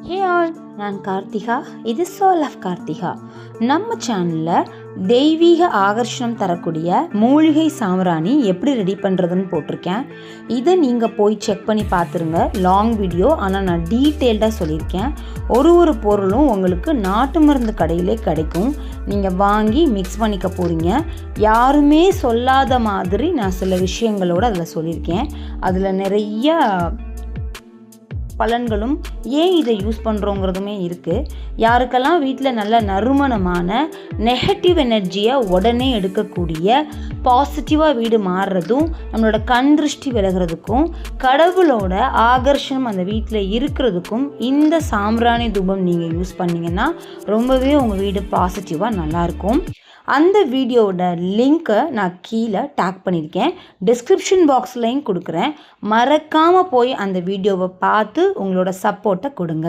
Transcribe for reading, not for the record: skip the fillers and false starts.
Hey all, நான் கார்த்திகா. இது soul of Karthika. நம்ம சேனலில் தெய்வீக ஆகர்ஷணம் தரக்கூடிய மூலிகை சாம்பிராணி எப்படி ரெடி பண்ணுறதுன்னு போட்டிருக்கேன். இதை நீங்கள் போய் செக் பண்ணி பார்த்துருங்க. லாங் வீடியோ, ஆனால் நான் டீட்டெயில்டாக சொல்லியிருக்கேன். ஒரு பொருளும் உங்களுக்கு நாட்டு மருந்து கடையிலே கிடைக்கும். நீங்கள் வாங்கி மிக்ஸ் பண்ணிக்க போகிறீங்க. யாருமே சொல்லாத மாதிரி நான் சில விஷயங்களோடு அதில் சொல்லியிருக்கேன். அதில் நிறைய பலன்களும் ஏன் இதை யூஸ் பண்ணுறோங்கிறதுமே இருக்குது. யாருக்கெல்லாம் வீட்டில் நல்ல நறுமணமான நெகட்டிவ் எனர்ஜியை உடனே எடுக்கக்கூடிய, பாசிட்டிவாக வீடு மாறுறதும், நம்மளோட கண் திருஷ்டி விலகிறதுக்கும், கடவுளோட ஆகர்ஷணம் அந்த வீட்டில் இருக்கிறதுக்கும் இந்த சாம்பிராணி தூபம் நீங்கள் யூஸ் பண்ணிங்கன்னா ரொம்பவே உங்கள் வீடு பாசிட்டிவாக நல்லாயிருக்கும். அந்த வீடியோவோட லிங்க்கை நான் கீழே டேக் பண்ணியிருக்கேன். டிஸ்கிரிப்ஷன் பாக்ஸ்லையும் கொடுக்குறேன். மறக்காமல் போய் அந்த வீடியோவை பார்த்து உங்களோட சப்போர்ட்டை கொடுங்க.